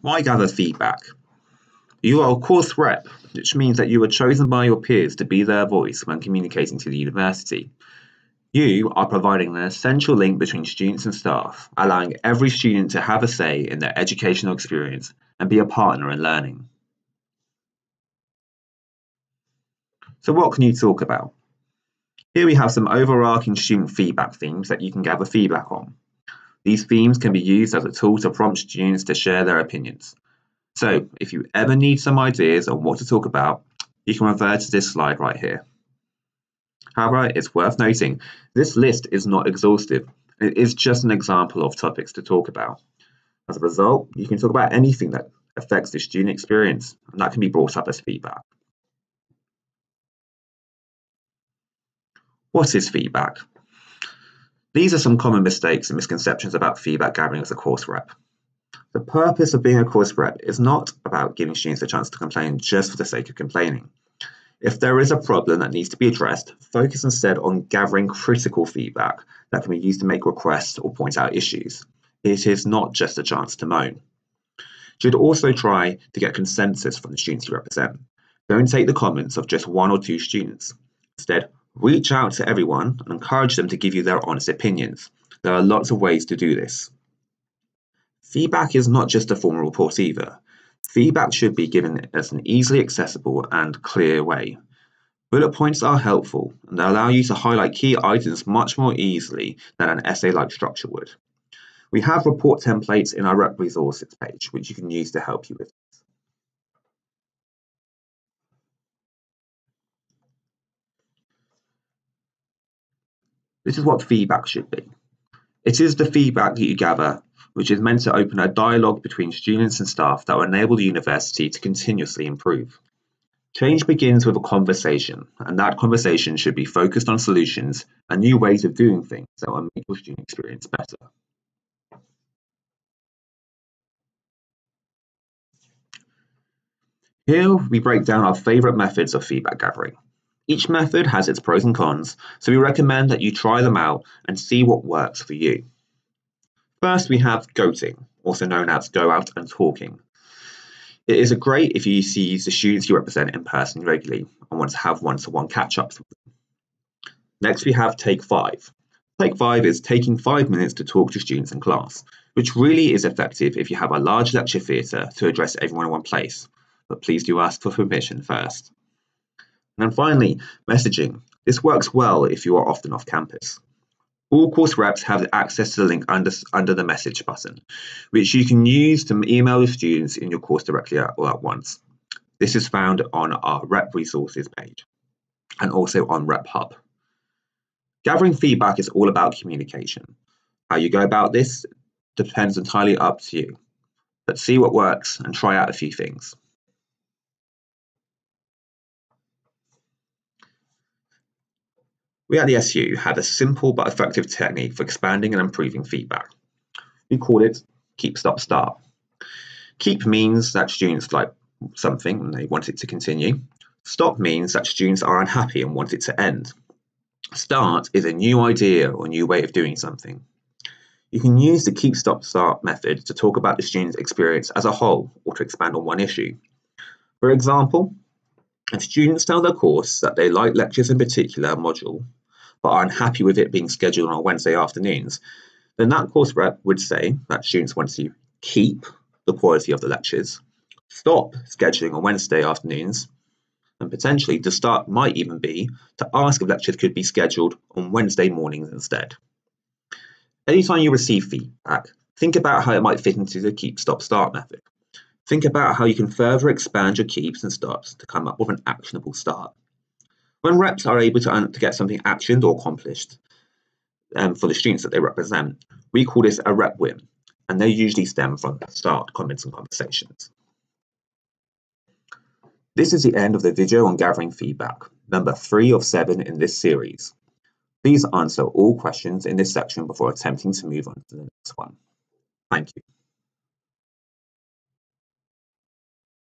Why gather feedback? You are a course rep, which means that you are chosen by your peers to be their voice when communicating to the university. You are providing an essential link between students and staff, allowing every student to have a say in their educational experience and be a partner in learning. So what can you talk about? Here we have some overarching student feedback themes that you can gather feedback on. These themes can be used as a tool to prompt students to share their opinions. So if you ever need some ideas on what to talk about, you can refer to this slide right here. However, it's worth noting, this list is not exhaustive. It is just an example of topics to talk about. As a result, you can talk about anything that affects the student experience, and that can be brought up as feedback. What is feedback? These are some common mistakes and misconceptions about feedback gathering as a course rep. The purpose of being a course rep is not about giving students a chance to complain just for the sake of complaining. If there is a problem that needs to be addressed, focus instead on gathering critical feedback that can be used to make requests or point out issues. It is not just a chance to moan. You should also try to get consensus from the students you represent. Don't take the comments of just one or two students. Instead, reach out to everyone and encourage them to give you their honest opinions. There are lots of ways to do this. Feedback is not just a formal report either. Feedback should be given as an easily accessible and clear way. Bullet points are helpful and they allow you to highlight key items much more easily than an essay-like structure would. We have report templates in our rep resources page, which you can use to help you with this. This is what feedback should be. It is the feedback that you gather, which is meant to open a dialogue between students and staff that will enable the university to continuously improve. Change begins with a conversation, and that conversation should be focused on solutions and new ways of doing things that will make your student experience better. Here we break down our favourite methods of feedback gathering. Each method has its pros and cons, so we recommend that you try them out and see what works for you. First, we have goating, also known as go out and talking. It is great if you see the students you represent in person regularly and want to have one-to-one catch-ups with them. Next, we have Take 5. Take 5 is taking 5 minutes to talk to students in class, which really is effective if you have a large lecture theatre to address everyone in one place, but please do ask for permission first. And then finally, messaging. This works well if you are often off campus. All course reps have access to the link under the message button, which you can use to email with students in your course directly all at once. This is found on our rep resources page and also on Rep Hub. Gathering feedback is all about communication. How you go about this depends entirely up to you, but see what works and try out a few things. We at the SU have a simple but effective technique for expanding and improving feedback. We call it Keep, Stop, Start. Keep means that students like something and they want it to continue. Stop means that students are unhappy and want it to end. Start is a new idea or new way of doing something. You can use the Keep, Stop, Start method to talk about the student's experience as a whole or to expand on one issue. For example, if students tell their course that they like lectures in particular module, but are unhappy with it being scheduled on Wednesday afternoons, then that course rep would say that students want to keep the quality of the lectures, stop scheduling on Wednesday afternoons, and potentially the start might even be to ask if lectures could be scheduled on Wednesday mornings instead. Anytime you receive feedback, think about how it might fit into the Keep, Stop, Start method. Think about how you can further expand your keeps and stops to come up with an actionable start. When reps are able to get something actioned or accomplished for the students that they represent, we call this a rep win, and they usually stem from start comments and conversations. This is the end of the video on gathering feedback, number 3 of 7 in this series. Please answer all questions in this section before attempting to move on to the next one. Thank you.